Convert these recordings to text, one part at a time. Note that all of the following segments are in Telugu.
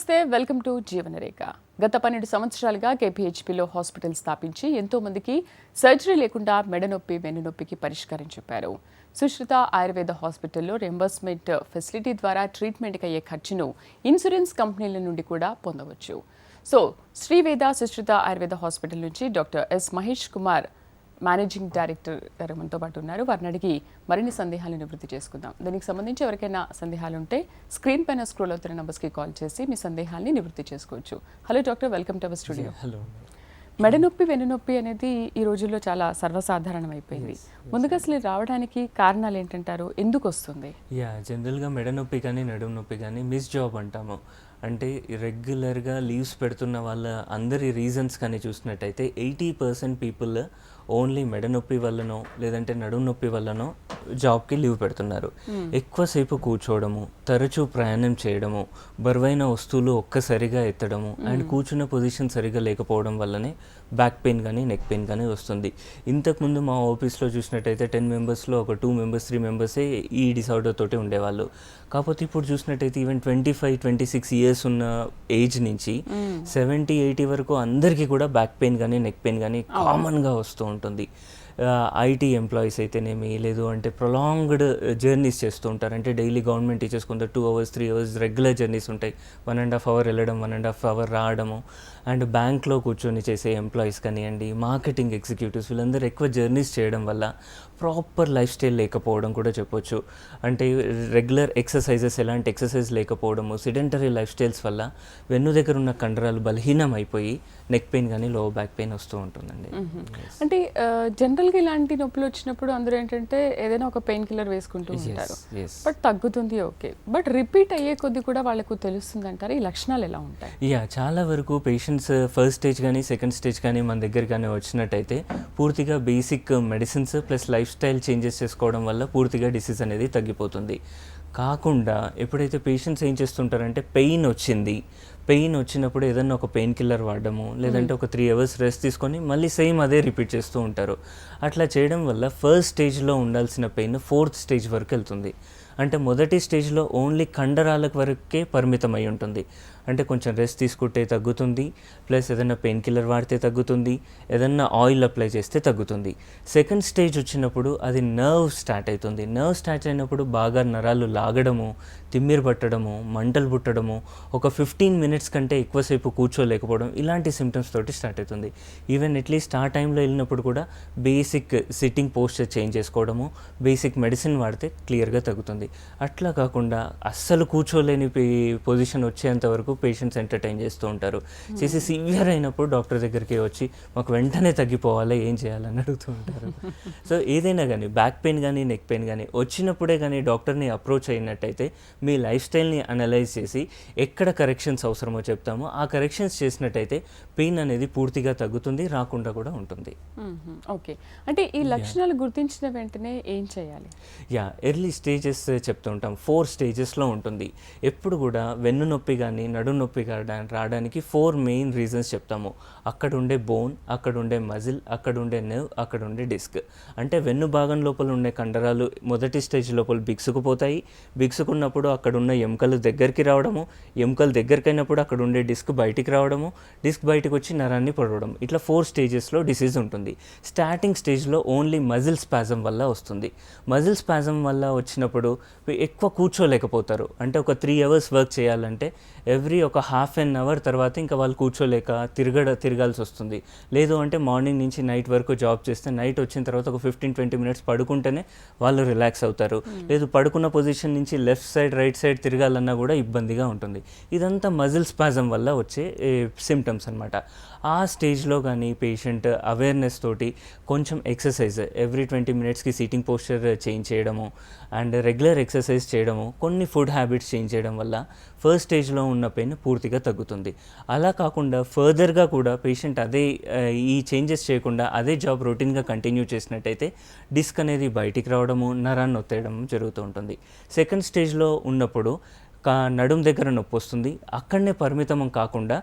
నమస్తే, వెల్కమ్ టు జీవనరేఖ. గత 12 సంవత్సరాలుగా కేపీహెచ్పీలో హాస్పిటల్ స్థాపించి ఎంతో మందికి సర్జరీ లేకుండా మెడనొప్పి, వెన్నునొప్పికి పరిష్కారం చెప్పారు. సుశ్రుత ఆయుర్వేద హాస్పిటల్లో రియంబర్స్మెంట్ ఫెసిలిటీ ద్వారా ట్రీట్మెంట్కి అయ్యే ఖర్చును ఇన్సూరెన్స్ కంపెనీల నుండి కూడా పొందవచ్చు. సో శ్రీవేద సుశ్రుత ఆయుర్వేద హాస్పిటల్ నుంచి doctor yes Mahesh Kumar managing director గారు మనతో పాటు ఉన్నారు. వారిని అడిగి మరిన్ని సందేహాలు నివృత్తి చేసుకుందాం. దానికి సంబంధించి ఎవరికైనా సందేహాలు ఉంటే స్క్రీన్ పైన స్క్రోల్ అవుతున్న నంబర్స్కి కాల్ చేసి మీ సందేహాల్ని నివృత్తి చేసుకోవచ్చు. Hello doctor, welcome to our studio. Hello. మెడనొప్పి, వెన్నునొప్పి అనేది ఈ రోజుల్లో చాలా సర్వసాధారణం అయిపోయింది. ముందుగా అసలు రావడానికి కారణాలు ఏంటంటారు? ఎందుకు వస్తుంది? జనరల్గా మెడనొప్పి కానీ నడుము నొప్పి కానీ మిస్ జాబ్ అంటాము. అంటే రెగ్యులర్గా లీవ్స్ పెడుతున్న వాళ్ళ అందరి రీజన్స్ కానీ చూసినట్టయితే 80% పీపుల్ ఓన్లీ మెడనొప్పి వల్లనో లేదంటే నడుము నొప్పి వల్లనో జాబ్కి లీవ్ పెడుతున్నారు. ఎక్కువసేపు కూర్చోవడము, తరచూ ప్రయాణం చేయడము, బరువైన వస్తువులు ఒక్కసారిగా ఎత్తడము అండ్ కూర్చున్న పొజిషన్ సరిగా లేకపోవడం వల్లనే బ్యాక్ పెయిన్ కానీ నెక్ పెయిన్ కానీ వస్తుంది. ఇంతకుముందు మా ఆఫీస్లో చూసినట్టయితే 10 మెంబర్స్లో ఒక 2 మెంబర్స్ 3 మెంబర్సే ఈ డిసార్డర్ తోటి ఉండేవాళ్ళు. కాకపోతే ఇప్పుడు చూసినట్టయితే ఈవెన్ 25-26 ఇయర్స్ ఉన్న ఏజ్ నుంచి 70-80 వరకు అందరికీ కూడా బ్యాక్ పెయిన్ కానీ నెక్ పెయిన్ కానీ కామన్గా వస్తూ ఉంటుంది. ఐటీ ఎంప్లాయీస్ అయితేనేమి, లేదు అంటే ప్రొలాంగ్డ్ జర్నీస్ చేస్తూ ఉంటారు. అంటే డైలీ గవర్నమెంట్ టీచర్స్ కొంత 2 hours 3 hours రెగ్యులర్ జర్నీస్ ఉంటాయి. 1.5 hour వెళ్ళడం, 1.5 hour రావడము. అండ్ బ్యాంక్లో కూర్చొని చేసే ఎంప్లాయీస్ కానివ్వండి, మార్కెటింగ్ ఎగ్జిక్యూటివ్స్, వీళ్ళందరూ ఎక్కువ జర్నీస్ చేయడం వల్ల ప్రాపర్ లైఫ్ స్టైల్ లేకపోవడం కూడా చెప్పొచ్చు. అంటే రెగ్యులర్ ఎక్సర్సైజెస్, ఎలాంటి ఎక్సర్సైజ్ లేకపోవడము, సిడెంటరీ లైఫ్ స్టైల్స్ వల్ల వెన్ను దగ్గర ఉన్న కండరాలు బలహీనం అయిపోయి నెక్ పెయిన్ కానీ లో బ్యాక్ పెయిన్ వస్తూ ఉంటుందండి. అంటే జనరల్గా ఇలాంటి నొప్పులు వచ్చినప్పుడు అందరూ ఏంటంటే ఏదైనా ఒక పెయిన్ కిల్లర్ వేసుకుంటూ ఉంటారు, బట్ తగ్గుతుంది, ఓకే. బట్ రిపీట్ అయ్యే కొద్ది కూడా వాళ్ళకు తెలుస్తుంది అంటారు. ఈ లక్షణాలు ఎలా ఉంటాయి? చాలా వరకు పేషెంట్స్ ఫస్ట్ స్టేజ్ కానీ సెకండ్ స్టేజ్ కానీ మన దగ్గర కానీ వచ్చినట్టయితే పూర్తిగా basic medicines plus life style changes చేసుకోవడం వల్ల పూర్తిగా డిసీజ్ అనేది తగ్గిపోతుంది. కాకుండా ఎప్పుడైతే పేషెంట్స్ ఏం చేస్తుంటారంటే పెయిన్ వచ్చినప్పుడు ఏదన్నా ఒక పెయిన్ కిల్లర్ వాడడము, లేదంటే ఒక 3 hours రెస్ట్ తీసుకొని మళ్ళీ సేమ్ అదే రిపీట్ చేస్తూ ఉంటారు. అట్లా చేయడం వల్ల ఫస్ట్ స్టేజ్లో ఉండాల్సిన పెయిన్ 4th స్టేజ్ వరకు వెళ్తుంది. అంటే మొదటి స్టేజ్లో ఓన్లీ కండరాలకు వరకే పరిమితం అయి ఉంటుంది. అంటే కొంచెం రెస్ట్ తీసుకుంటే తగ్గుతుంది, ప్లస్ ఏదైనా పెయిన్ కిల్లర్ వాడితే తగ్గుతుంది, ఏదైనా ఆయిల్ అప్లై చేస్తే తగ్గుతుంది. సెకండ్ స్టేజ్ వచ్చినప్పుడు అది నర్వ్ స్టార్ట్ అవుతుంది. నర్వ్ స్టార్ట్ అయినప్పుడు బాగా నరాలు లాగడము, తిమ్మిరి పట్టడము, మంటలు పుట్టడము, ఒక 15 minutes కంటే ఎక్కువసేపు కూర్చోలేకపోవడం, ఇలాంటి సిమ్టమ్స్ తోటి స్టార్ట్ అవుతుంది. ఈవెన్ అట్లీస్ట్ ఆ టైంలో వెళ్ళినప్పుడు కూడా బేసిక్ సిట్టింగ్ పోస్చర్ చేంజ్ చేసుకోవడము, బేసిక్ మెడిసిన్ వాడితే క్లియర్గా తగ్గుతుంది. అట్లా కాకుండా అస్సలు కూర్చోలేని పొజిషన్ వచ్చేంత వరకు పేషెంట్స్ ఎంటర్టైన్ చేస్తూ ఉంటారు. చేసి సివియర్ అయినప్పుడు డాక్టర్ దగ్గరికి వచ్చి మాకు వెంటనే తగ్గిపోవాలి, ఏం చేయాలని అడుగుతూ ఉంటారు. సో ఏదైనా కానీ బ్యాక్ పెయిన్ కానీ నెక్ పెయిన్ కానీ వచ్చినప్పుడే కానీ డాక్టర్ని అప్రోచ్ అయినట్టయితే మీ లైఫ్ స్టైల్ని అనలైజ్ చేసి ఎక్కడ కరెక్షన్స్ అవసరమో చెప్తామో ఆ కరెక్షన్స్ చేసినట్టయితే పెయిన్ అనేది పూర్తిగా తగ్గుతుంది, రాకుండా కూడా ఉంటుంది. ఓకే, అంటే ఈ లక్షణాలు గుర్తించిన వెంటనే ఏం చేయాలి? ఎర్లీ స్టేజెస్ చెప్తూ ఉంటాం. 4 స్టేజెస్లో ఉంటుంది. ఎప్పుడు కూడా వెన్ను నొప్పి కానీ నడుము నొప్పి రావడానికి 4 మెయిన్ రీజన్స్ చెప్తాము. అక్కడ ఉండే బోన్, అక్కడ ఉండే మజిల్, అక్కడ ఉండే నెర్వ్, అక్కడ ఉండే డిస్క్. అంటే వెన్ను భాగం లోపల ఉండే కండరాలు మొదటి స్టేజ్ లోపల బిగుసుకుపోతాయి. బిగుసుకున్నప్పుడు అక్కడ ఉన్న ఎముకలు దగ్గరికి రావడము, ఎముకలు దగ్గరికి అయినప్పుడు అక్కడ ఉండే డిస్క్ బయటికి రావడము, డిస్క్ బయటకు వచ్చి నరాన్ని పొడవడం. ఇట్లా 4 స్టేజెస్లో డిసీజ్ ఉంటుంది. స్టార్టింగ్ స్టేజ్లో ఓన్లీ మజిల్ స్పాజం వల్ల వస్తుంది. మజిల్ స్పాజం వల్ల వచ్చినప్పుడు ఎక్కువ కూర్చోలేకపోతారు. అంటే ఒక 3 hours వర్క్ చేయాలంటే ఎవ్రీ ఒక ½ an hour తర్వాత ఇంకా వాళ్ళు కూర్చోలేక తిరగాల్సి వస్తుంది. లేదు అంటే మార్నింగ్ నుంచి నైట్ వరకు జాబ్ చేస్తే నైట్ వచ్చిన తర్వాత ఒక 15-20 minutes పడుకుంటేనే వాళ్ళు రిలాక్స్ అవుతారు. లేదు పడుకున్న పొజిషన్ నుంచి లెఫ్ట్ సైడ్ రైట్ సైడ్ తిరగాలన్నా కూడా ఇబ్బందిగా ఉంటుంది. ఇదంతా మజిల్ స్పాజం వల్ల వచ్చే సిమ్టమ్స్ అనమాట. ఆ స్టేజ్లో కానీ పేషెంట్ అవేర్నెస్ తోటి కొంచెం ఎక్సర్సైజ్ ఎవ్రీ 20 minutesకి సీటింగ్ పోస్చర్ చేంజ్ చేయడము అండ్ రెగ్యులర్ ఎక్సర్సైజ్ చేయడము, కొన్ని ఫుడ్ హ్యాబిట్స్ చేంజ్ చేయడం వల్ల ఫస్ట్ స్టేజ్లో ఉన్న పెయిన్ పూర్తిగా తగ్గుతుంది. అలా కాకుండా ఫర్దర్గా కూడా పేషెంట్ ఈ చేంజెస్ చేయకుండా అదే జాబ్ రొటీన్గా కంటిన్యూ చేసినట్టయితే డిస్క్ అనేది బయటికి రావడము, నరాన్ని ఒత్తేయడం జరుగుతూ ఉంటుంది. సెకండ్ స్టేజ్లో ఉన్నప్పుడు నడుం దగ్గర నొప్పి వస్తుంది. అక్కడనే పరిమితం కాకుండా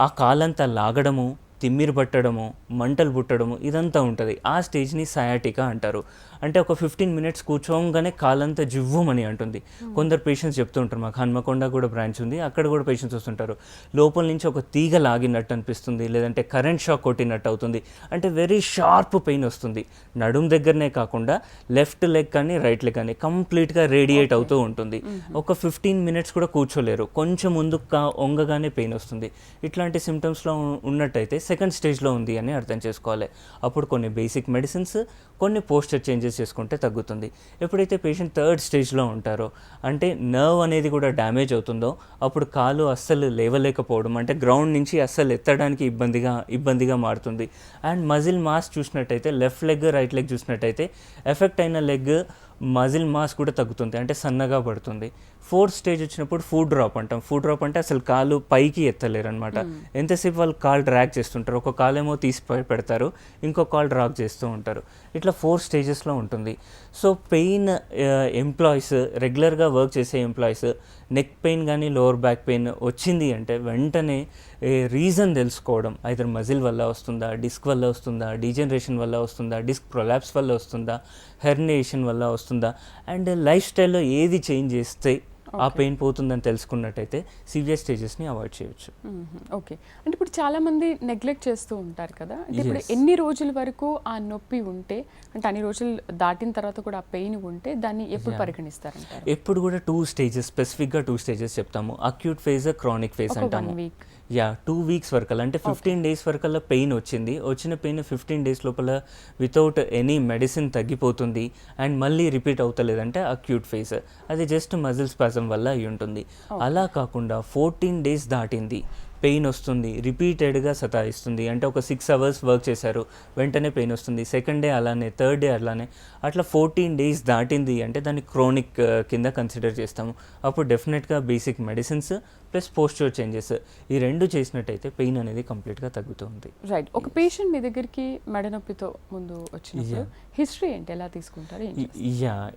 ఆ కాలంతా లాగడము, తిమ్మిరి పట్టడము, మంటలు పుట్టడము ఇదంతా ఉంటుంది. ఆ స్టేజ్ని సయాటికా అంటారు. అంటే ఒక 15 మినిట్స్ కూర్చోగానే కాలంతా జివ్వుమని అంటుంది. కొందరు పేషెంట్స్ చెప్తూ ఉంటారు, మాకు హన్మకొండ కూడా బ్రాంచ్ ఉంది, అక్కడ కూడా పేషెంట్స్ వస్తుంటారు, లోపల నుంచి ఒక తీగ లాగినట్టు అనిపిస్తుంది, లేదంటే కరెంట్ షాక్ కొట్టినట్టు అవుతుంది, అంటే వెరీ షార్ప్ పెయిన్ వస్తుంది. నడుం దగ్గరనే కాకుండా లెఫ్ట్ లెగ్ కానీ రైట్ లెగ్ కానీ కంప్లీట్గా రేడియేట్ అవుతూ ఉంటుంది. ఒక 15 మినిట్స్ కూడా కూర్చోలేరు, కొంచెం ముందుకు వంగగానే పెయిన్ వస్తుంది. ఇట్లాంటి సిమ్టమ్స్లో ఉన్నట్టయితే సెకండ్ స్టేజ్లో ఉంది అని అర్థం చేసుకోవాలి. అప్పుడు కొన్ని బేసిక్ మెడిసిన్స్, కొన్ని పోస్చర్ చేంజెస్ చేసుకుంటే తగ్గుతుంది. ఎప్పుడైతే పేషెంట్ థర్డ్ స్టేజ్లో ఉంటారో, అంటే నర్వ్ అనేది కూడా డ్యామేజ్ అవుతుందో, అప్పుడు కాలు అస్సలు లేవలేకపోవడం, అంటే గ్రౌండ్ నుంచి అస్సలు ఎత్తడానికి ఇబ్బందిగా మారుతుంది. అండ్ మజిల్ మాస్ చూసినట్టయితే లెఫ్ట్ లెగ్ రైట్ లెగ్ చూసినట్టయితే ఎఫెక్ట్ అయిన లెగ్ మజిల్ మాస్ కూడా తగ్గుతుంది, అంటే సన్నగా పడుతుంది. ఫోర్త్ స్టేజ్ వచ్చినప్పుడు ఫుడ్ డ్రాప్ అంటాం. ఫుడ్ డ్రాప్ అంటే అసలు కాలు పైకి ఎత్తలేరు అనమాట. ఎంతసేపు వాళ్ళు కాలు డ్రాగ్ చేస్తుంటారు, ఒక కాలేమో తీసి పెడతారు, ఇంకో కాలు డ్రాగ్ చేస్తూ ఉంటారు. ఇట్లా 4 స్టేజెస్లో ఉంటుంది. సో పెయిన్ ఎంప్లాయీస్, రెగ్యులర్గా వర్క్ చేసే ఎంప్లాయీస్ నెక్ పెయిన్ కానీ లోవర్ బ్యాక్ పెయిన్ వచ్చింది అంటే వెంటనే రీజన్ తెలుసుకోవడం, ఐదర్ మజిల్ వల్ల వస్తుందా, డిస్క్ వల్ల వస్తుందా, డీజనరేషన్ వల్ల వస్తుందా, డిస్క్ ప్రొలాప్స్ వల్ల వస్తుందా, హెర్నియేషన్ వల్ల వస్తుందా, అండ్ లైఫ్ స్టైల్లో ఏది చేంజ్ చేస్తే ఆ పెయిన్ పోతుందని తెలుసుకున్నట్టయితే సివియర్ స్టేజెస్ని అవాయిడ్ చేయొచ్చు. ఓకే, అంటే ఇప్పుడు చాలామంది నెగ్లెక్ట్ చేస్తూ ఉంటారు కదా, అంటే ఇప్పుడు ఎన్ని రోజుల వరకు ఆ నొప్పి ఉంటే, అంటే అన్ని రోజులు దాటిన తర్వాత కూడా ఆ పెయిన్ ఉంటే దాన్ని ఎప్పుడు పరిగణిస్తారంటారు? ఎప్పుడు కూడా 2 స్టేజెస్, స్పెసిఫిక్గా 2 స్టేజెస్ చెప్తాము. అక్యూట్ ఫేజ్, క్రానిక్ ఫేజ్ అంటాము. 2 వీక్స్ వరకల్లా, అంటే 15 డేస్ వరకల్లా పెయిన్ వచ్చిన పెయిన్ 15 డేస్ లోపల వితౌట్ ఎనీ మెడిసిన్ తగ్గిపోతుంది అండ్ మళ్ళీ రిపీట్ అవుతలేదంటే అక్యూట్ ఫేజ్. అది జస్ట్ మజిల్ స్పాజం వల్ల అయి ఉంటుంది. అలా కాకుండా 14 డేస్ దాటింది, పెయిన్ వస్తుంది, రిపీటెడ్గా సతాయిస్తుంది, అంటే ఒక 6 అవర్స్ వర్క్ చేశారు, వెంటనే పెయిన్ వస్తుంది, సెకండ్ డే అలానే, థర్డ్ డే అలానే, అట్లా 14 డేస్ దాటింది అంటే దాన్ని క్రోనిక్ కింద కన్సిడర్ చేస్తాము. అప్పుడు డెఫినెట్గా basic medicines plus posture changes ఈ 2 చేసినట్టయితే పెయిన్ అనేది కంప్లీట్గా తగ్గుతుంది. రైట్. ఒక పేషెంట్ మీ దగ్గరికి మెడనొప్పితో ముందు వచ్చినప్పుడు హిస్టరీ ఏంటి, ఎలా తీసుకుంటారు?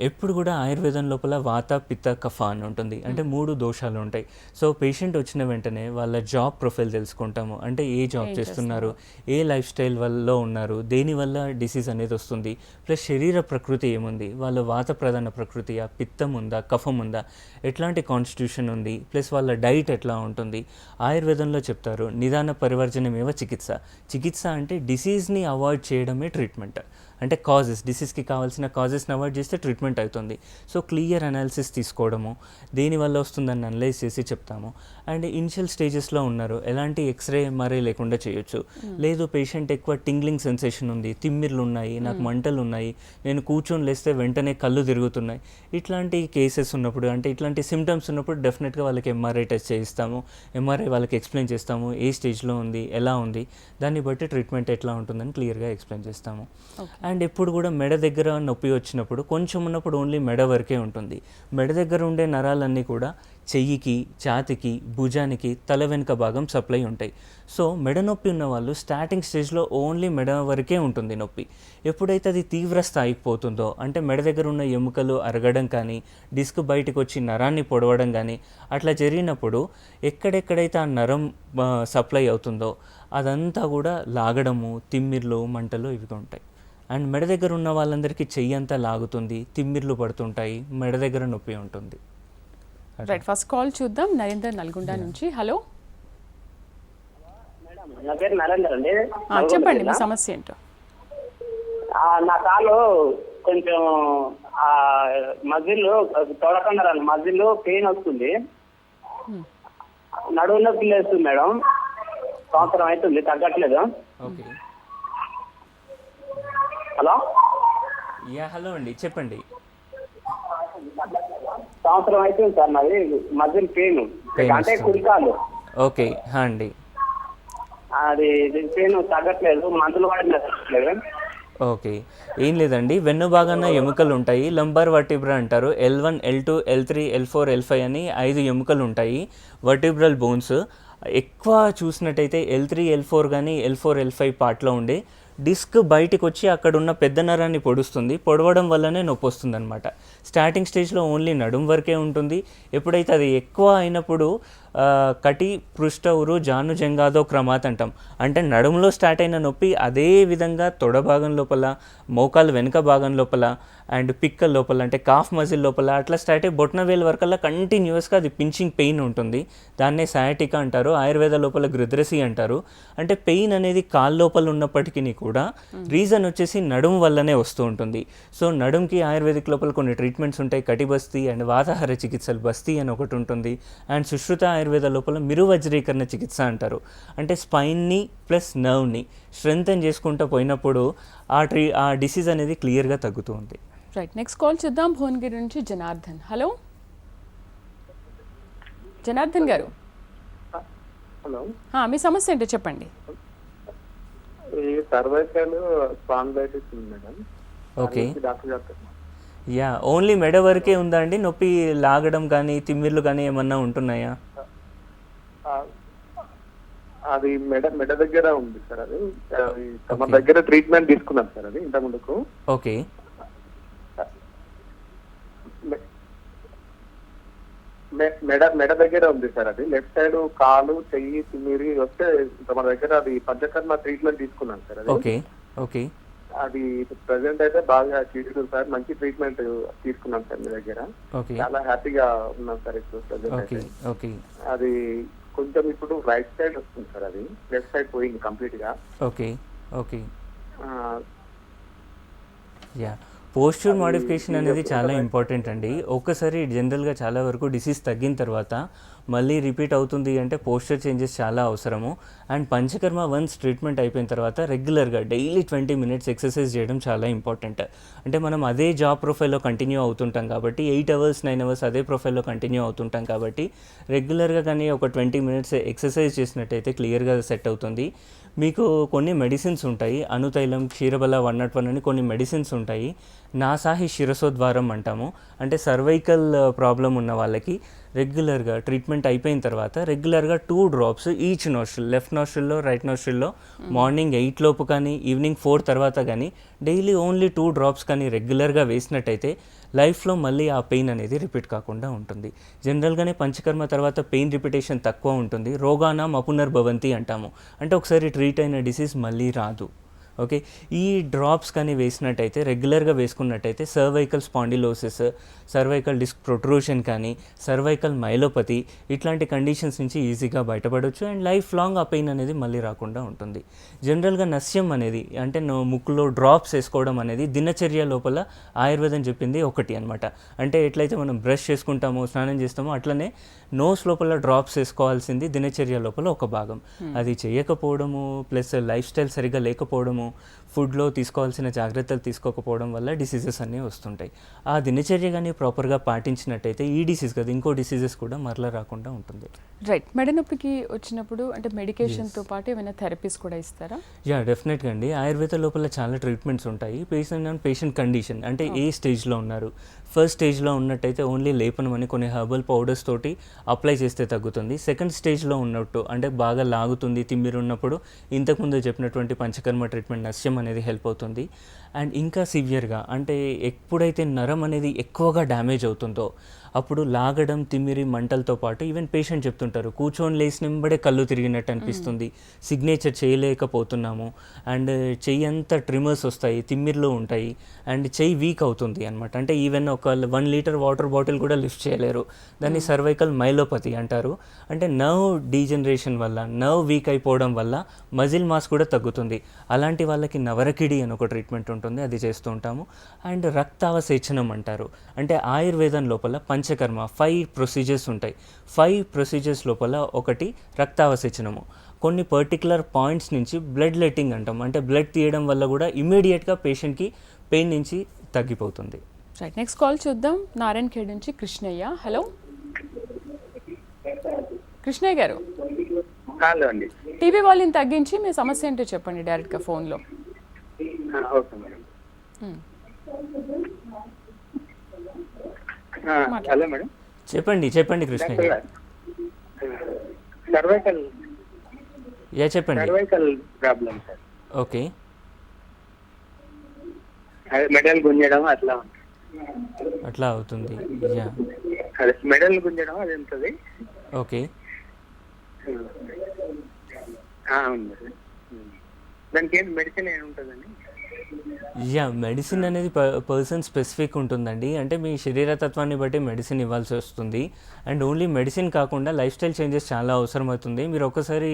ఎప్పుడు కూడా ఆయుర్వేదం లోపల వాత, పిత్త, కఫ అని ఉంటుంది, అంటే 3 దోషాలు ఉంటాయి. సో పేషెంట్ వచ్చిన వెంటనే వాళ్ళ జాబ్ ప్రొఫైల్ తెలుసుకుంటాము, అంటే ఏ జాబ్ చేస్తున్నారు, ఏ లైఫ్ స్టైల్ వల్ల ఉన్నారు, దేనివల్ల డిసీజ్ అనేది వస్తుంది, ప్లస్ శరీర ప్రకృతి ఏముంది, వాళ్ళ వాత ప్రధాన ప్రకృతి, ఆ పిత్తం ఉందా, కఫం ఉందా, ఎట్లాంటి కాన్స్టిట్యూషన్ ఉంది, ప్లస్ వాళ్ళ డైట్ ఎట్లా ఉంటుంది. ఆయుర్వేదంలో చెప్తారు నిదాన పరివర్జనమేవ చికిత్స అంటే డిసీజ్ని అవాయిడ్ చేయడమే ట్రీట్మెంట్. అంటే డిసీజ్కి కావాల్సిన కాజెస్ని అవాయిడ్ చేస్తే ట్రీట్మెంట్ అవుతుంది. సో క్లియర్ అనాలిసిస్ తీసుకోవడము, దేనివల్ల వస్తుందని అనలైజ్ చేసి చెప్తాము. అండ్ ఇనిషియల్ స్టేజెస్లో ఉన్నారు, ఎలాంటి ఎక్స్రే ఎంఆర్ఐ లేకుండా చేయొచ్చు. లేదు పేషెంట్ ఎక్కువ టింగ్లింగ్ సెన్సేషన్ ఉంది, తిమ్మిర్లు ఉన్నాయి, నాకు మంటలు ఉన్నాయి, నేను కూర్చొని లేస్తే వెంటనే కళ్ళు తిరుగుతున్నాయి, ఇట్లాంటి కేసెస్ ఉన్నప్పుడు, అంటే ఇట్లాంటి సిమ్టమ్స్ ఉన్నప్పుడు డెఫినెట్గా వాళ్ళకి ఎంఆర్ఐ టెస్ట్ చేయిస్తాము. ఎంఆర్ఐ వాళ్ళకి ఎక్స్ప్లెయిన్ చేస్తాము, ఏ స్టేజ్లో ఉంది, ఎలా ఉంది, దాన్ని బట్టి ట్రీట్మెంట్ ఎట్లా ఉంటుందని క్లియర్గా ఎక్స్ప్లెయిన్ చేస్తాము. అండ్ ఎప్పుడు కూడా మెడ దగ్గర నొప్పి వచ్చినప్పుడు కొంచెం ఉన్నప్పుడు ఓన్లీ మెడ వరకే ఉంటుంది. మెడ దగ్గర ఉండే నరాలన్నీ కూడా చెయ్యికి, ఛాతికి, భుజానికి, తల వెనుక భాగం సప్లై ఉంటాయి. సో మెడ నొప్పి ఉన్న వాళ్ళు స్టార్టింగ్ స్టేజ్లో ఓన్లీ మెడ వరకే ఉంటుంది నొప్పి. ఎప్పుడైతే అది తీవ్ర స్థాయికి పోతుందో, అంటే మెడ దగ్గర ఉన్న ఎముకలు అరగడం కానీ, డిస్క్ బయటకు వచ్చి నరాన్ని పొడవడం కానీ అట్లా జరిగినప్పుడు ఎక్కడెక్కడైతే ఆ నరం సప్లై అవుతుందో అదంతా కూడా లాగడము, తిమ్మిర్లు, మంటలు ఇవి ఉంటాయి. అండ్ మెడ దగ్గర ఉన్న వాళ్ళందరికీ చెయ్యి అంతా లాగుతుంది, తిమ్మిర్లు పడుతుంటాయి, మెడ దగ్గర నొప్పి ఉంటుంది. రైట్, ఫస్ట్ కాల్ చూద్దాం. నరేందర్ నల్గొండ నుంచి. హలో, నా పేరు నరేందర్ అండి. చెప్పండి మీ సమస్య ఏంటో. నా కాలు కొంచెం మజిల్ తొడకుండా మజిల్ పెయిన్ వస్తుంది, నడువు నొప్పి లేస్తుంది మేడం. సంవత్సరం అవుతుంది, తగ్గట్లేదు. హలో అండి, చెప్పండి. సంవత్సరం అవుతుంది సార్, నాది మజిల్ పెయిన్, అంటే కుడికాలు. ఓకే అండి, అది పెయిన్ తగ్గట్లేదు, మందులు వాడలేదు. ఓకే, ఏం లేదండి, వెన్ను భాగాన ఎముకలు ఉంటాయి, లంబార్ వర్టిబ్రా అంటారు. L1, L2, L3, L4, L5 అని 5 ఎముకలు ఉంటాయి, వర్టిబ్రల్ బోన్స్. ఎక్కువ చూసినట్టయితే L3, L4 కానీ L4, L5 పార్ట్లో ఉండే డిస్క్ బయటికి వచ్చి అక్కడ ఉన్న పెద్ద నరాన్ని పొడుస్తుంది, పొడవడం వల్లనే నొప్పి వస్తుంది అనమాట. స్టార్టింగ్ స్టేజ్లో ఓన్లీ నడుం వరకే ఉంటుంది. ఎప్పుడైతే అది ఎక్కువ అయినప్పుడు కటి పృష్ఠ ఉరు జాను జంగాదో క్రమాత్ అంటాం. అంటే నడుములో స్టార్ట్ అయిన నొప్పి అదే విధంగా తొడ భాగం లోపల, మోకాలు వెనుక భాగం లోపల అండ్ పిక్కల లోపల అంటే కాఫ్ మజిల్ లోపల అట్లా స్టార్ట్ అయ్యి బొట్న వేలు వరకల్లా కంటిన్యూస్గా అది పించింగ్ పెయిన్ ఉంటుంది. దాన్నే సయాటికా అంటారు, ఆయుర్వేద లోపల గృద్రసి అంటారు. అంటే పెయిన్ అనేది కాళ్ళ లోపల ఉన్నప్పటికీ కూడా రీజన్ వచ్చేసి నడుము వల్లనే వస్తూ ఉంటుంది. సో నడుముకి ఆయుర్వేదిక్ లోపల కొన్ని ట్రీట్మెంట్స్ ఉంటాయి, కటిబస్తి అండ్ వాతాహార చికిత్సలు, బస్తీ అని ఒకటి ఉంటుంది. అండ్ సుశ్రుత ఆయుర్వేద లోపల మిరువజ్రీకరణ చికిత్స అంటారు. అంటే స్పైన్ని ప్లస్ నర్వ్ని స్ట్రెంగ్తన్ చేసుకుంటూ పోయినప్పుడు ఆ డిసీజ్ అనేది క్లియర్గా తగ్గుతూ ఉంది. రైట్, నెక్స్ట్ కాల్ చూద్దాం. భువనగిరి నుంచి జనార్దన్. హలో జనార్దన్ గారు. హలో, మీ సమస్య ఏంటో చెప్పండి. ఈ సర్వైకల్ స్పాండిలైటిస్ ఉంది మేడం. ఓకే, డాక్టర్ గారు యా, ఓన్లీ మెడ వరకే ఉందా అండి? నొప్పి లాగడం కానీ తిమ్మిర్లు కానీ ఏమన్నా ఉంటున్నాయా? అది మెడ దగ్గర ఉంది సార్. అది మన దగ్గర ట్రీట్మెంట్ తీసుకున్నాం సార్. అది ఇంత ముందుకు. ఓకే, మెడ దగ్గర ఉంది సార్. అది లెఫ్ట్ సైడ్ కాలు, చెయ్యి, తిమ్మిరి వస్తే మన దగ్గర అది పంచకర్మ ట్రీట్మెంట్ తీసుకున్నాం సార్. అది ఓకే, ఓకే. అది ప్రెసెంట్ అయితే బాగా ట్రీట్మెంట్ సార్. మంచి ట్రీట్మెంట్ తీసుకున్నాం సార్ మీ దగ్గర. ఓకే, చాలా హ్యాపీగా ఉన్నాం సార్ ఇప్పుడు ప్రెసెంట్ ఓకే, అయితే. ఓకే, అది కొంచెం ఇప్పుడు రైట్ సైడ్ వస్తుంది సార్. అది లెఫ్ట్ సైడ్ పోయింది కంప్లీట్ గా. Okay, okay, yeah. Posture modification అనేది చాలా ఇంపార్టెంట్ అండి. ఒక్కసారి జనరల్గా చాలా వరకు డిసీజ్ తగ్గిన తర్వాత మళ్ళీ రిపీట్ అవుతుంది అంటే పోస్చర్ చేంజెస్ చాలా అవసరము. అండ్ పంచకర్మ వన్స్ ట్రీట్మెంట్ అయిపోయిన తర్వాత రెగ్యులర్గా డైలీ 20 minutes ఎక్సర్సైజ్ చేయడం చాలా ఇంపార్టెంట్. అంటే మనం అదే జాబ్ ప్రొఫైల్లో కంటిన్యూ అవుతుంటాం కాబట్టి 8 hours 9 hours అదే ప్రొఫైల్లో కంటిన్యూ అవుతుంటాం కాబట్టి రెగ్యులర్గా కానీ ఒక 20 minutes ఎక్సర్సైజ్ చేసినట్టయితే క్లియర్గా సెట్ అవుతుంది. మీకు కొన్ని మెడిసిన్స్ ఉంటాయి, అనుతైలం, క్షీరబల 101 అని కొన్ని మెడిసిన్స్ ఉంటాయి. నాసాహి శిరసోద్వారం అంటాము. అంటే సర్వైకల్ ప్రాబ్లం ఉన్న వాళ్ళకి రెగ్యులర్గా ట్రీట్మెంట్ అయిపోయిన తర్వాత రెగ్యులర్గా 2 drops ఈచ్ నోస్ట్రిల్, లెఫ్ట్ నోస్ట్రిల్లో రైట్ నోస్ట్రిల్లో మార్నింగ్ 8 లోపు కానీ ఈవినింగ్ 4 తర్వాత కానీ డైలీ ఓన్లీ 2 drops కానీ రెగ్యులర్గా వేసినట్టయితే లైఫ్లో మళ్ళీ ఆ పెయిన్ అనేది రిపీట్ కాకుండా ఉంటుంది. జనరల్గానే పంచకర్మ తర్వాత పెయిన్ రిపిటేషన్ తక్కువ ఉంటుంది. రోగానాం అపునర్భవంతి అంటాము. అంటే ఒకసారి ట్రీట్ అయిన డిసీజ్ మళ్ళీ రాదు. ఓకే, ఈ డ్రాప్స్ కానీ వేసినట్టయితే రెగ్యులర్గా వేసుకున్నట్టయితే cervical spondylosis, cervical disc protrusion కానీ, సర్వైకల్ మైలోపతి ఇట్లాంటి కండిషన్స్ నుంచి ఈజీగా బయటపడవచ్చు. అండ్ లైఫ్ లాంగ్ ఆ పెయిన్ అనేది మళ్ళీ రాకుండా ఉంటుంది. జనరల్గా నస్యం అనేది అంటే ముక్కులో డ్రాప్స్ వేసుకోవడం అనేది దినచర్య లోపల ఆయుర్వేదం చెప్పింది ఒకటి అనమాట. అంటే ఎట్లయితే మనం బ్రష్ చేసుకుంటామో, స్నానం చేస్తామో అట్లనే నోస్ లోపల డ్రాప్స్ వేసుకోవాల్సింది దినచర్య లోపల ఒక భాగం. అది చేయకపోవడము ప్లస్ లైఫ్ స్టైల్ సరిగ్గా లేకపోవడము, ఫుడ్లో తీసుకోవాల్సిన జాగ్రత్తలు తీసుకోకపోవడం వల్ల డిసీజెస్ అన్నీ వస్తుంటాయి. ఆ దినచర్య కానీ ప్రాపర్గా పాటించినట్టయితే ఈ డిసీజ్ కదా ఇంకో డిసీజెస్ కూడా మరలా రాకుండా ఉంటుంది. రైట్, మెడ నొప్పికి వచ్చినప్పుడు అంటే మెడికేషన్తో పాటు ఏమైనా థెరపీస్ కూడా ఇస్తారా? యా, డెఫినెట్గా అండి. ఆయుర్వేద లోపల చాలా ట్రీట్మెంట్స్ ఉంటాయి. పేషెంట్ కండిషన్ అంటే ఏ స్టేజ్లో ఉన్నారు. ఫస్ట్ స్టేజ్లో ఉన్నట్టయితే ఓన్లీ లేపనం అని కొన్ని హెర్బల్ పౌడర్స్ తోటి అప్లై చేస్తే తగ్గుతుంది. సెకండ్ స్టేజ్లో ఉన్నట్టు అంటే బాగా లాగుతుంది, తిమ్మిరి ఉన్నప్పుడు ఇంతకుముందు చెప్పినటువంటి పంచకర్మ ట్రీట్మెంట్ నస్యం అనేది హెల్ప్ అవుతుంది. అండ్ ఇంకా సివియర్గా అంటే ఎప్పుడైతే నరం అనేది ఎక్కువగా డ్యామేజ్ అవుతుందో అప్పుడు లాగడం, తిమ్మిరి, మంటలతో పాటు ఈవెన్ పేషెంట్ చెప్తుంటారు కూర్చొని లేచినంబడే కళ్ళు తిరిగినట్టు అనిపిస్తుంది, సిగ్నేచర్ చేయలేకపోతున్నాము, అండ్ చెయ్యి అంతా ట్రిమర్స్ వస్తాయి, తిమ్మిర్లు ఉంటాయి, అండ్ చెయ్యి వీక్ అవుతుంది అనమాట. అంటే ఈవెన్ ఒక 1 liter వాటర్ బాటిల్ కూడా లిఫ్ట్ చేయలేరు. దాన్ని సర్వైకల్ మైలోపతి అంటారు. అంటే నర్వ్ డీజనరేషన్ వల్ల, నర్వ్ వీక్ అయిపోవడం వల్ల మజిల్ మాస్ కూడా తగ్గుతుంది. అలాంటి వాళ్ళకి నవరకిడి అని ఒక ట్రీట్మెంట్ ఉంటుంది, అది చేస్తూ ఉంటాము. అండ్ రక్తావసేచనం అంటారు. అంటే ఆయుర్వేదం లోపల పంచకర్మ 5 ప్రొసీజర్స్ ఉంటాయి. 5 ప్రొసీజర్స్ లోపల ఒకటి రక్తావసేచనము. కొన్ని పర్టికులర్ పాయింట్స్ నుంచి బ్లడ్ లెట్టింగ్ అంటాం. అంటే బ్లడ్ తీయడం వల్ల కూడా ఇమీడియట్గా పేషెంట్కి పెయిన్ నుంచి తగ్గిపోతుంది. రైట్, నెక్స్ట్ కాల్ చూద్దాం. నారాయణ ఖేడ్ నుంచి కృష్ణయ్య. హలో కృష్ణయ్య గారు. హలో అండి. టీవీ వాల్యూమ్ తగ్గించి మీ సమస్య ఏంటో చెప్పండి డైరెక్ట్గా ఫోన్లో. Okay madam. Hello madam. చెప్పండి కృష్ణ గారు. సర్వైకల్ చెప్పండి. Cervical problem sir. ఓకే, అదే మెడల్ గుంజడం అట్లా అట్లా అవుతుంది. యా అదే మెడల్ గుంజడం అది ఉంటుంది. ఓకే. ఉంది సార్. దానికి ఏం మెడిసిన్ ఏమి ఉంటుందండి? యా మెడిసిన్ అనేది పర్సన్ స్పెసిఫిక్ ఉంటుందండి. అంటే మీ శరీరతత్వాన్ని బట్టి మెడిసిన్ ఇవ్వాల్సి వస్తుంది. అండ్ ఓన్లీ మెడిసిన్ కాకుండా లైఫ్ స్టైల్ చేంజెస్ చాలా అవసరం అవుతుంది. మీరు ఒకసారి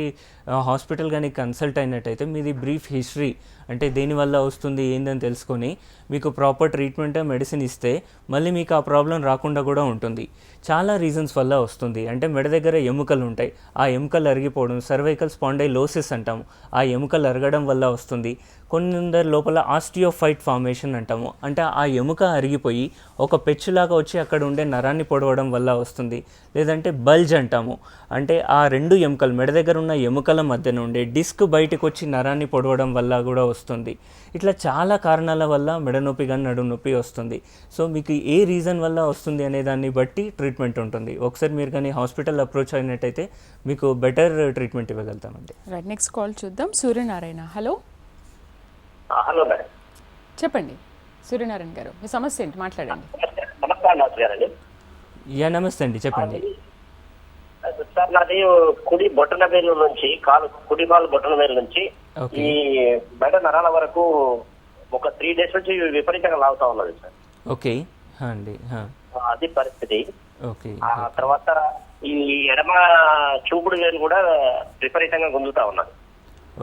హాస్పిటల్ కానీ కన్సల్ట్ అయినట్టయితే మీది బ్రీఫ్ హిస్టరీ అంటే దేనివల్ల వస్తుంది ఏందని తెలుసుకొని మీకు ప్రాపర్ ట్రీట్మెంట్ మెడిసిన్ ఇస్తే మళ్ళీ మీకు ఆ ప్రాబ్లం రాకుండా కూడా ఉంటుంది. చాలా రీజన్స్ వల్ల వస్తుంది. అంటే మెడ దగ్గర ఎముకలు ఉంటాయి, ఆ ఎముకలు అరిగిపోవడం సర్వైకల్ స్పాండైలోసిస్ అంటాము, ఆ ఎముకలు అరగడం వల్ల వస్తుంది. కొందరి లోపల ఆస్టియోఫైట్ ఫార్మేషన్ అంటాము, అంటే ఆ ఎముక అరిగిపోయి ఒక పెచ్చులాగా వచ్చి అక్కడ ఉండే నరాన్ని పొడవడం వల్ల వస్తుంది. లేదంటే బల్జ్ అంటాము, అంటే ఆ రెండు ఎముకలు మెడ దగ్గర ఉన్న ఎముకల మధ్య నుండి డిస్క్ బయటకు వచ్చి నరాన్ని పొడవడం వల్ల కూడా వస్తుంది. ఇట్లా చాలా కారణాల వల్ల మెడ నొప్పి కానీ నడుము నొప్పి వస్తుంది. సో మీకు ఏ రీజన్ వల్ల వస్తుంది అనే దాన్ని బట్టి ట్రీట్మెంట్ ఉంటుంది. ఒకసారి మీరు కానీ హాస్పిటల్ అప్రోచ్ అయినట్టయితే మీకు బెటర్ ట్రీట్మెంట్ ఇవ్వగలుగుతామండి. రైట్, నెక్స్ట్ కాల్ చూద్దాం. సూర్యనారాయణ, హలో. హలో మేడం, చెప్పండి సూర్యనారాయణ గారు, మీ సమస్య ఏంటి, మాట్లాడండి. నమస్కారం డాక్టర్ గారండి. యా నమస్తే అండి, చెప్పండి. సార్ నాది కుడి బొట్టన వేలు నుంచి కుడి కాలు బొట్టన వేలు నుంచి ఓకే. ఈ మెడ నరాల వరకు ఒక 3 days నుంచి విపరీతంగా లాగుతా ఉన్నది సార్. ఓకే అండి. అది పరిస్థితి. ఓకే. ఆ తర్వాత ఈ ఎడమ చూపుడు వేలు కూడా విపరీతంగా గుంజుతా ఉన్నది.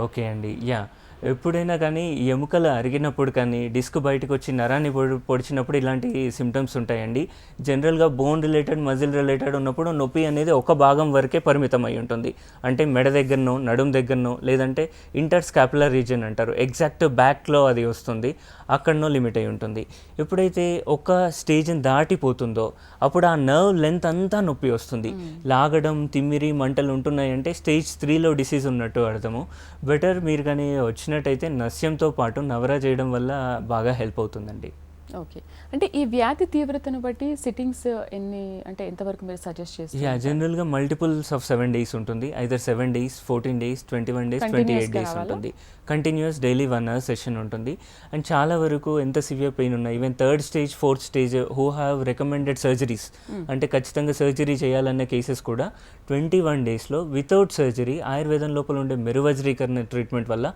ఓకే అండి. యా ఎప్పుడైనా కానీ ఎముకలు అరిగినప్పుడు కానీ డిస్క్ బయటకు వచ్చి నరాన్ని పొడిచినప్పుడు ఇలాంటి సిమ్టమ్స్ ఉంటాయండి. జనరల్గా బోన్ రిలేటెడ్ మజిల్ రిలేటెడ్ ఉన్నప్పుడు నొప్పి అనేది ఒక భాగం వరకే పరిమితం అయి ఉంటుంది. అంటే మెడ దగ్గరనో నడుము దగ్గరనో లేదంటే ఇంటర్ స్కాపులర్ రీజియన్ అంటారు, ఎగ్జాక్ట్ బ్యాక్లో అది వస్తుంది, అక్కడనో లిమిట్ అయి ఉంటుంది. ఎప్పుడైతే ఒక స్టేజ్ని దాటిపోతుందో అప్పుడు ఆ నర్వ్ లెంత్ అంతా నొప్పి వస్తుంది. లాగడం తిమ్మిరి మంటలు ఉంటున్నాయంటే స్టేజ్ 3లో డిసీజ్ ఉన్నట్టు అర్థము. బెటర్ మీరు కానీ వచ్చినట్టయితే నస్యంతో పాటు నవరా చేయడం వల్ల బాగా హెల్ప్ అవుతుందండి. ఓకే, అంటే ఈ వ్యాధి తీవ్రతను బట్టి సిట్టింగ్స్ ఎన్ని, అంటే ఎంతవరకు మీరు సజెస్ట్ చేస్తారు? యా జనరల్గా మల్టిపుల్స్ ఆఫ్ 7 days ఉంటుంది. Either 7 days, 14 days, 21 days, 28 days ఉంటుంది. కంటిన్యూస్ డైలీ 1 hour సెషన్ ఉంటుంది. అండ్ చాలా వరకు ఎంత సివియర్ పెయిన్ ఉన్నా even 3rd stage, 4th stage who have recommended surgeries అంటే ఖచ్చితంగా సర్జరీ చేయాలన్న కేసెస్ కూడా 21 daysలో వితౌట్ సర్జరీ ఆయుర్వేదం లోపల ఉండే మెరువజ్రీకరణ ట్రీట్మెంట్ వల్ల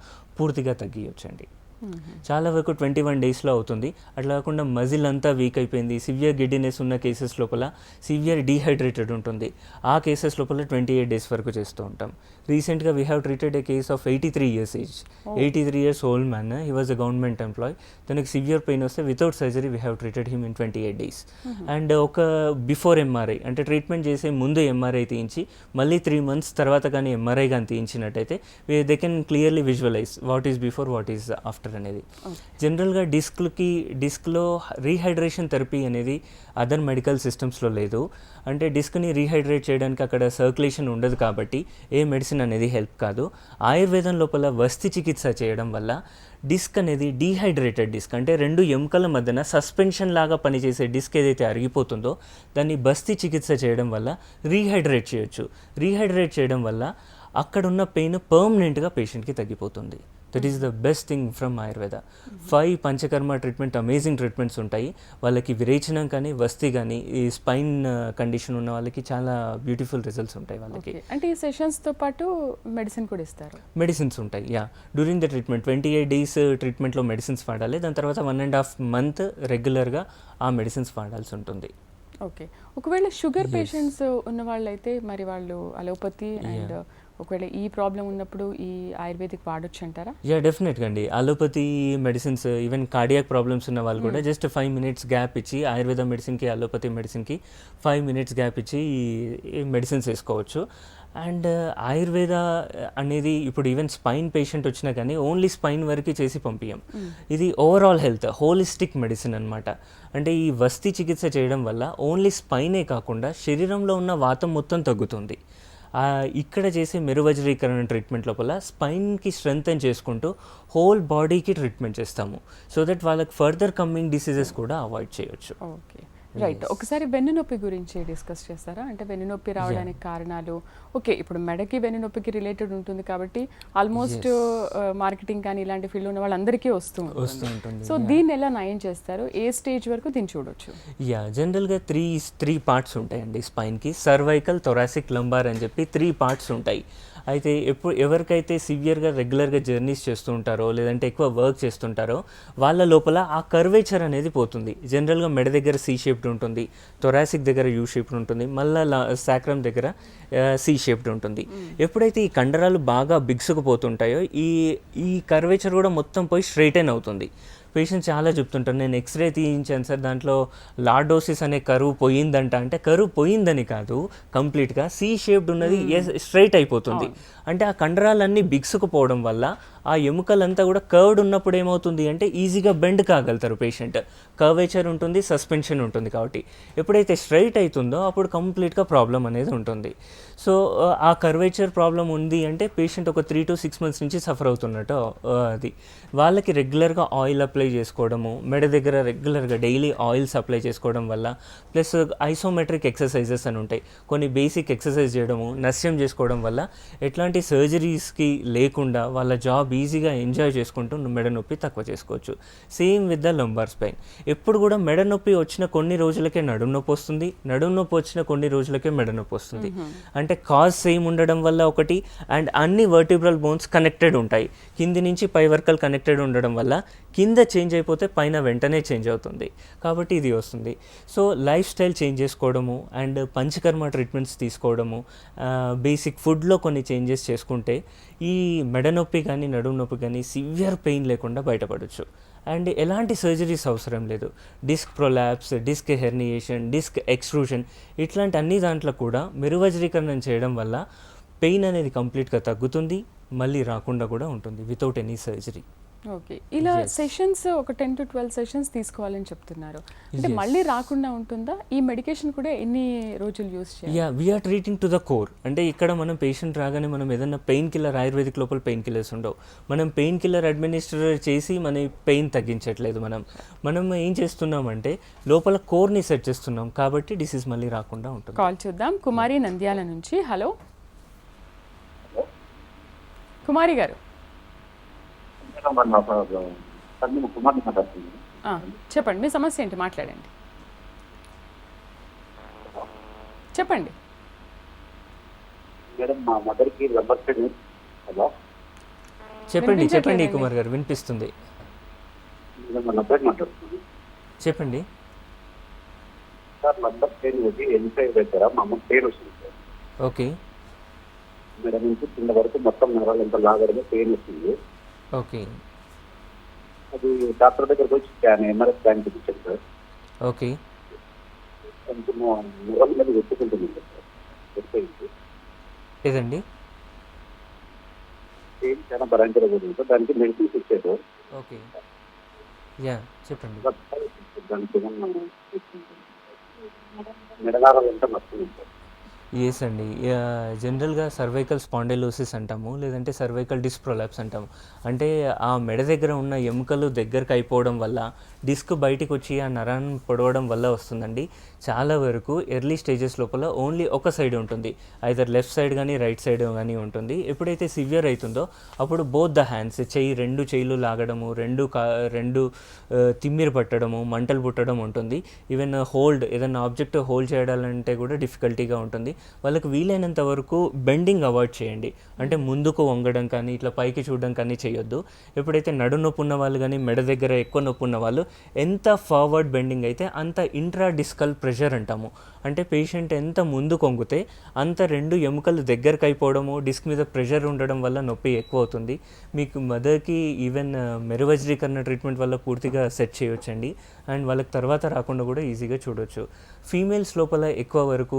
పూర్తిగా తగ్గియొచ్చండి. చాలా వరకు 21 daysలో అవుతుంది. అట్లా కాకుండా మజిల్ అంతా వీక్ అయిపోయింది, సివియర్ గిడ్డినెస్ ఉన్న కేసెస్ లోపల సివియర్ డీహైడ్రేటెడ్ ఉంటుంది, ఆ కేసెస్ లోపల 28 days వరకు చేస్తూ ఉంటాం. రీసెంట్గా we have treated a case of 83 years age, 83 years old man. He was a government employee. తనకి సివియర్ పెయిన్ వస్తే without surgery we have treated him in 28 days. And ఒక బిఫోర్ ఎంఆర్ఐ అంటే ట్రీట్మెంట్ చేసే ముందు ఎంఆర్ఐ తీయించి మళ్ళీ 3 months తర్వాత కానీ ఎంఆర్ఐ కానీ తీయించినట్టయితే they can clearly visualise what is before what is after అనేది. జనరల్గా డిస్క్లో రీహైడ్రేషన్ థెరపీ అనేది అదర్ మెడికల్ సిస్టమ్స్లో లేదు. అంటే డిస్క్ని రీహైడ్రేట్ చేయడానికి అక్కడ సర్క్యులేషన్ ఉండదు కాబట్టి ఏ మెడిసిన్ అనేది హెల్ప్ కాదు. ఆయుర్వేదం లోపల వస్తి చికిత్స చేయడం వల్ల డిస్క్ అనేది డీహైడ్రేటెడ్ డిస్క్ అంటే 2 ఎముకల మధ్యన సస్పెన్షన్ లాగా పనిచేసే డిస్క్ ఏదైతే అరిగిపోతుందో దాన్ని బస్తి చికిత్స చేయడం వల్ల రీహైడ్రేట్ చేయొచ్చు. రీహైడ్రేట్ చేయడం వల్ల అక్కడున్న పెయిన్ పర్మనెంట్గా పేషెంట్కి తగ్గిపోతుంది. That is the best thing from Ayurveda. 5 panchakarma treatment amazing treatments ఉంటాయి. వాళ్ళకి విరేచనం కానీ వస్తి కానీ ఈ స్పైన్ కండిషన్ ఉన్న వాళ్ళకి చాలా బ్యూటిఫుల్ రిజల్ట్స్ ఉంటాయి వాళ్ళకి. అంటే ఈ సెషన్స్తో పాటు మెడిసిన్ కూడా ఇస్తారు? మెడిసిన్స్ ఉంటాయి. Yeah during the treatment 28 days ట్రీట్మెంట్లో మెడిసిన్స్ వాడాలి. దాని తర్వాత 1.5 months రెగ్యులర్గా ఆ మెడిసిన్స్ వాడాల్సి ఉంటుంది. ఓకే, ఒకవేళ షుగర్ పేషెంట్స్ ఉన్న వాళ్ళైతే మరి వాళ్ళు అలోపతి అండ్ ఒకవేళ ఈ ప్రాబ్లం ఉన్నప్పుడు ఈ ఆయుర్వేదిక్ వాడొచ్చు అంటారా? యా డెఫినెట్గా అండి. Allopathy medicines even cardiac problems ఉన్న వాళ్ళు కూడా జస్ట్ 5 minutes గ్యాప్ ఇచ్చి ఆయుర్వేద మెడిసిన్కి అలోపతి మెడిసిన్కి 5 minutes గ్యాప్ ఇచ్చి మెడిసిన్స్ వేసుకోవచ్చు. అండ్ ఆయుర్వేద అనేది ఇప్పుడు ఈవెన్ స్పైన్ పేషెంట్ వచ్చినా కానీ ఓన్లీ స్పైన్ వరకు చేసి పంపించాం. ఇది ఓవరాల్ హెల్త్ హోలిస్టిక్ మెడిసిన్ అనమాట. అంటే ఈ వస్తి చికిత్స చేయడం వల్ల ఓన్లీ స్పైనే కాకుండా శరీరంలో ఉన్న వాతం మొత్తం తగ్గుతుంది. ఇక్కడ చేసే మెరువజ్రీకరణ ట్రీట్మెంట్ లోపల స్పైన్కి స్ట్రెంగ్తెన్ చేసుకుంటూ హోల్ బాడీకి ట్రీట్మెంట్ చేస్తాము. సో దట్ వాళ్ళకి ఫర్దర్ కమ్మింగ్ డిసీజెస్ కూడా అవాయిడ్ చేయొచ్చు. ఓకే రైట్, ఒకసారి వెన్నునొప్పి గురించి డిస్కస్ చేస్తారా? అంటే వెన్నునొప్పి రావడానికి కారణాలు, ఓకే, ఇప్పుడు మెడకి వెన్నునొప్పికి రిలేటెడ్ ఉంటుంది కాబట్టి ఆల్మోస్ట్ మార్కెటింగ్ కానీ ఇలాంటి ఫీల్డ్ ఉన్న వాళ్ళందరికీ వస్తూ ఉంటుంది. సో దీన్ని ఎలా నయం చేస్తారు? ఏ స్టేజ్ వరకు దీన్ని చూడొచ్చు? జనరల్గా త్రీ పార్ట్స్ ఉంటాయండి స్పైన్కి. సర్వైకల్, థొరాసిక్, లంబార్ అని చెప్పి 3 పార్ట్స్ ఉంటాయి. అయితే ఎవరికైతే సివియర్గా రెగ్యులర్గా జర్నీస్ చేస్తూ ఉంటారో లేదంటే ఎక్కువ వర్క్ చేస్తుంటారో వాళ్ళ లోపల ఆ కర్వేచర్ అనేది పోతుంది. జనరల్గా మెడ దగ్గర సి షేప్డ్ ఉంటుంది, థొరాసిక్ దగ్గర యూ షేప్డ్ ఉంటుంది, మళ్ళీ సాక్రమ్ దగ్గర సి షేప్డ్ ఉంటుంది. ఎప్పుడైతే ఈ కండరాలు బాగా బిగుసుకుపోతుంటాయో ఈ కర్వేచర్ కూడా మొత్తం పోయి స్ట్రైటైన్ అవుతుంది. పేషెంట్ చాలా చెప్తుంటారు, నేను ఎక్స్రే తీయించాను సార్, దాంట్లో లార్డోసిస్ అనే కరువు పోయిందంట. అంటే కరువు పోయిందని కాదు, కంప్లీట్గా సి షేప్డ్ ఉన్నది స్ట్రైట్ అయిపోతుంది. అంటే ఆ కండరాలన్నీ బిగుసుకుపోవడం వల్ల ఆ ఎముకలంతా కూడా కర్వ్డ్ ఉన్నప్పుడు ఏమవుతుంది అంటే ఈజీగా బెండ్ కాగలుగుతారు పేషెంట్. కర్వేచర్ ఉంటుంది, సస్పెన్షన్ ఉంటుంది. కాబట్టి ఎప్పుడైతే స్ట్రైట్ అవుతుందో అప్పుడు కంప్లీట్గా ప్రాబ్లం అనేది ఉంటుంది. సో ఆ కర్వేచర్ ప్రాబ్లం ఉంది అంటే పేషెంట్ ఒక 3 to 6 months నుంచి సఫర్ అవుతున్నట్టు అది. వాళ్ళకి రెగ్యులర్గా ఆయిల్ అప్లై చేసుకోవడము, మెడ దగ్గర రెగ్యులర్గా డైలీ ఆయిల్స్ అప్లై చేసుకోవడం వల్ల, ప్లస్ ఐసోమెట్రిక్ ఎక్సర్సైజెస్ అని ఉంటాయి, కొన్ని బేసిక్ ఎక్సర్సైజ్ చేయడము, నస్యం చేసుకోవడం వల్ల ఎట్లాంటి సర్జరీస్కి లేకుండా వాళ్ళ జాబ్ ఈజీగా ఎంజాయ్ చేసుకుంటూ మెడ నొప్పి తక్కువ చేసుకోవచ్చు. Same with the lumbar spine. ఎప్పుడు కూడా మెడ నొప్పి వచ్చిన కొన్ని రోజులకే నడుము నొప్పి వస్తుంది, నడుము నొప్పి వచ్చిన కొన్ని రోజులకే మెడ నొప్పి వస్తుంది. అంటే కాజ్ సేమ్ ఉండడం వల్ల ఒకటి, అండ్ అన్ని వర్టిబ్రల్ బోన్స్ కనెక్టెడ్ ఉంటాయి, కింది నుంచి పై వరకు కనెక్టెడ్ ఉండడం వల్ల కింద చేంజ్ అయిపోతే పైన వెంటనే చేంజ్ అవుతుంది. కాబట్టి ఇది వస్తుంది. సో లైఫ్ స్టైల్ చేంజ్ చేసుకోవడము అండ్ పంచకర్మ ట్రీట్మెంట్స్ తీసుకోవడము, బేసిక్ ఫుడ్లో కొన్ని చేంజెస్ చేసుకుంటే ఈ మెడ నొప్పి కానీ నడుము నొప్పి కానీ సివియర్ పెయిన్ లేకుండా బయటపడవచ్చు. అండ్ ఎలాంటి సర్జరీస్ అవసరం లేదు. Disc prolapse, disc herniation, disc extrusion ఇట్లాంటి అన్ని దాంట్లో కూడా మెరువజ్రీకరణం చేయడం వల్ల పెయిన్ అనేది కంప్లీట్గా తగ్గుతుంది, మళ్ళీ రాకుండా కూడా ఉంటుంది వితౌట్ ఎనీ సర్జరీ. ఓకే, ఇలా సెషన్స్ ఒక 10 to 12 సెషన్స్ తీసుకోవాలని చెప్తున్నారు. అంటే మళ్ళీ రాకుండా ఉంటుందా? ఈ మెడికేషన్ కూడా ఎన్ని రోజులు యూస్ చేయాలి? We're treating to the core. అంటే ఇక్కడ మనం పేషెంట్ రాగానే మనం ఏదైనా పెయిన్ కిల్లర్, ఆయుర్వేదిక్ లోపల పెయిన్ కిల్లర్స్ ఉండవు. మనం పెయిన్ కిల్లర్ అడ్మినిస్టర్ చేసి మన పెయిన్ తగ్గించట్లేదు. మనం ఏం చేస్తున్నామంటే లోపల కోర్ని సెట్ చేస్తున్నాం, కాబట్టి డిసీజ్ మళ్ళీ రాకుండా ఉంటుంది. కాల్ చూద్దాం. కుమారి నంద్యాల నుంచి. హలో కుమారి గారు. చెప్పండి, మీ సమస్య ఏంటి? మాట్లాడండి, చెప్పండి. మేడం మా మదర్కి లంబర్ పెయిన్. హలో చెప్పండి కుమార్ గారు, వినిపిస్తుంది. లంబర్ మాట్లాడుతున్నాను. చెప్పండి సార్, లంబర్ పెయిన్ వచ్చి ఎంత దగ్గర మా అమ్మ పెయిన్ వస్తుంది సార్. ఓకే. మేడం నుంచి కింద వరకు మొత్తం నరాలు ఎంత లాగడమే పెయిన్ వస్తుంది. ఓకే. అది డాక్టర్ దగ్గరకు వచ్చి ఎంఆర్ఐ స్కాన్ చూపించారు సార్. ఓకే. కొంచెం నరాల మీద వెతుకుంటుంది సార్. ఏదండి? పెయిన్ చాలా భయంకరంగా ఉంది సార్. దానికి మెడిసిన్స్ ఇచ్చారు. ఓకే. చెప్పండి. దానికి మెడనారాలు ఎంత వస్తుంది సార్. ఎస్ అండి, జనరల్గా సర్వైకల్ స్పాండైలోసిస్ అంటాము, లేదంటే సర్వైకల్ డిస్క్ ప్రొలాప్స్ అంటాము. అంటే ఆ మెడ దగ్గర ఉన్న ఎముకలు దగ్గరకు అయిపోవడం వల్ల డిస్క్ బయటికి వచ్చి ఆ నరాన్ని పొడవడం వల్ల వస్తుందండి. చాలా వరకు ఎర్లీ స్టేజెస్ లోపల ఓన్లీ ఒక సైడ్ ఉంటుంది, ఐదర్ లెఫ్ట్ సైడ్ కానీ రైట్ సైడ్ కానీ ఉంటుంది. ఎప్పుడైతే సివియర్ అవుతుందో అప్పుడు బోత్ ద హ్యాండ్స్, రెండు చేయిలు లాగడము, రెండు తిమ్మిరి పట్టడము, మంటలు పుట్టడం ఉంటుంది. ఈవెన్ ఏదైనా ఆబ్జెక్ట్ హోల్డ్ చేయాలంటే కూడా డిఫికల్టీగా ఉంటుంది. వాళ్ళకి వీలైనంత వరకు బెండింగ్ అవాయిడ్ చేయండి. అంటే ముందుకు వంగడం కానీ ఇట్లా పైకి చూడడం కానీ చేయొద్దు. ఎప్పుడైతే నడు నొప్పి ఉన్న వాళ్ళు కానీ మెడ దగ్గర ఎక్కువ నొప్పి ఉన్న వాళ్ళు ఎంత ఫార్వర్డ్ బెండింగ్ అయితే అంత ఇంట్రా డిస్కల్ ప్రెషర్ అంటాము. అంటే పేషెంట్ ఎంత ముందుకు వంగితే అంత రెండు ఎముకలు దగ్గరకు అయిపోవడము, డిస్క్ మీద ప్రెషర్ ఉండడం వల్ల నొప్పి ఎక్కువ అవుతుంది. మీకు మదర్కి ఈవెన్ మెరువజ్రీకరణ ట్రీట్మెంట్ వల్ల పూర్తిగా సెట్ చేయొచ్చండి. అండ్ వాళ్ళకి తర్వాత రాకుండా కూడా ఈజీగా చూడొచ్చు. ఫీమేల్స్ లోపల ఎక్కువ వరకు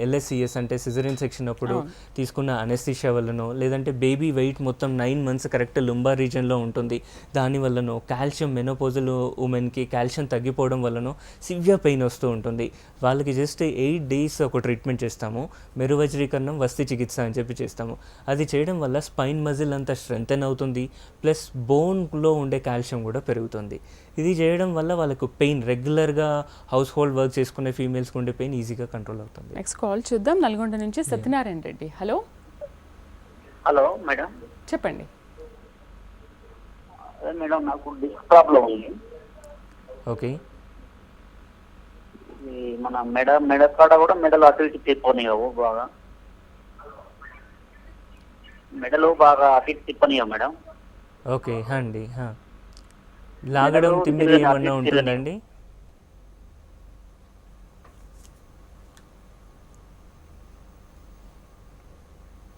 LSCS అంటే సిజరియన్ సెక్షన్ అప్పుడు తీసుకున్న అనెస్థీషియా వల్లనో, లేదంటే బేబీ వెయిట్ మొత్తం 9 months కరెక్ట్ లుంబార్ రీజన్లో ఉంటుంది, దానివల్లనో, కాల్షియం మెనోపోజల్ ఉమెన్కి కాల్షియం తగ్గిపోవడం వల్లనో సివియర్ పెయిన్ వస్తూ ఉంటుంది. వాళ్ళకి జస్ట్ 8 days ఒక ట్రీట్మెంట్ చేస్తాము, మెరువజ్రీకరణం వస్తి చికిత్స అని చెప్పి చేస్తాము. అది చేయడం వల్ల స్పైన్ మజిల్ అంతా స్ట్రెంథెన్ అవుతుంది, ప్లస్ బోన్లో ఉండే కాల్షియం కూడా పెరుగుతుంది. ఇది చేయడం వల్ల వాళ్ళకు పెయిన్ రెగ్యులర్గా హౌస్ హోల్డ్ వర్క్ చేసుకునే ఫీమేల్స్కి ఉండే పెయిన్ ఈజీగా కంట్రోల్ అవుతుంది. నెక్స్ట్ కాల్ కాల్ చూద్దాం. నల్గొండ నుంచి Satyanarayana Reddy. Hello hello madam. చెప్పండి. అదే మేడం, నాకు డిస్క్ ప్రాబ్లం ఉంది. ఓకే. ఈ మన మెడ కాడ కూడా మెడలు అటు ఇటు తిప్పనియవు బాగా. మెడలు బాగా అటు ఇటు తిప్పనియవు మేడం. ఓకే అండి. లాగడం మెడలు తిమ్మిరి తిరగని ఏమన్నా అటు ఇటు ఉంటుందండి?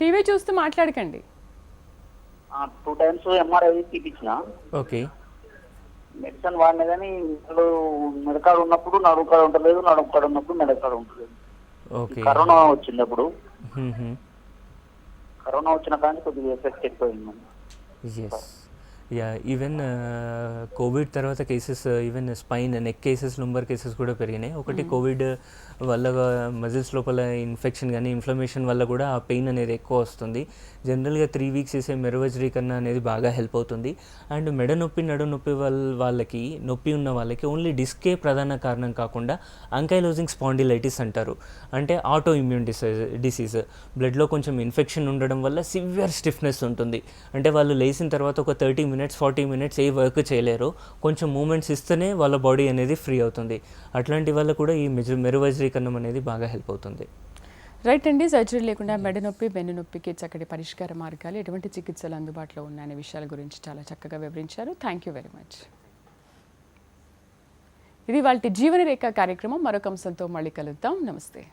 టీవీ చూస్తూ మాట్లాడకండి. 2 times MRI తీపించిన, ఓకే. మెడిసిన్ వాడినా కానీ మెడకాడ ఉన్నప్పుడు నడుకాడ ఉండలేదు, నడుకాడ ఉన్నప్పుడు మెడకాడ ఉండలేదు. ఓకే. కరోనా వచ్చింది అప్పుడు. మ్మ్. కరోనా వచ్చిన కానీ కొద్దిగా ఎఫెక్ట్ ఎక్కువైంది. ఎస్. యా, ఈవెన్ కోవిడ్ తర్వాత cases, even spine neck cases, lumber cases కూడా పెరిగినాయి. ఒకటి కోవిడ్ వల్ల మజిల్స్ లోపల ఇన్ఫెక్షన్ కానీ ఇన్ఫ్లమేషన్ వల్ల కూడా ఆ పెయిన్ అనేది ఎక్కువ వస్తుంది. జనరల్గా 3 weeks చేసే మెరువజ్రీకరణ అనేది బాగా హెల్ప్ అవుతుంది. అండ్ మెడ నొప్పి, నడు నొప్పి వాళ్ళకి, నొప్పి ఉన్న వాళ్ళకి ఓన్లీ డిస్కే ప్రధాన కారణం కాకుండా అంకైలోజింగ్ స్పాండిలైటిస్ అంటారు. అంటే ఆటో ఇమ్యూన్ డిసీజ్. బ్లడ్లో కొంచెం ఇన్ఫెక్షన్ ఉండడం వల్ల సివియర్ స్టిఫ్నెస్ ఉంటుంది. అంటే వాళ్ళు లేచిన తర్వాత ఒక 30 minutes 40 minutes ఏ వర్క్ చేయలేరు. కొంచెం మూమెంట్స్ ఇస్తేనే వాళ్ళ బాడీ అనేది ఫ్రీ అవుతుంది. అట్లాంటి వల్ల కూడా ఈ మెరువజ్రీకరణం అనేది బాగా హెల్ప్ అవుతుంది. రైట్ అండి. సర్జరీ లేకుండా మెడ నొప్పి, వెన్ను నొప్పికి చక్కటి పరిష్కార మార్గాలు, ఎటువంటి చికిత్సలు అందుబాటులో ఉన్నాయనే విషయాల గురించి చాలా చక్కగా వివరించారు. Thank you very much. ఇది వాళ్ళ జీవన రేఖ కార్యక్రమం. మరొక అంశంతో మళ్ళీ కలుద్దాం. నమస్తే.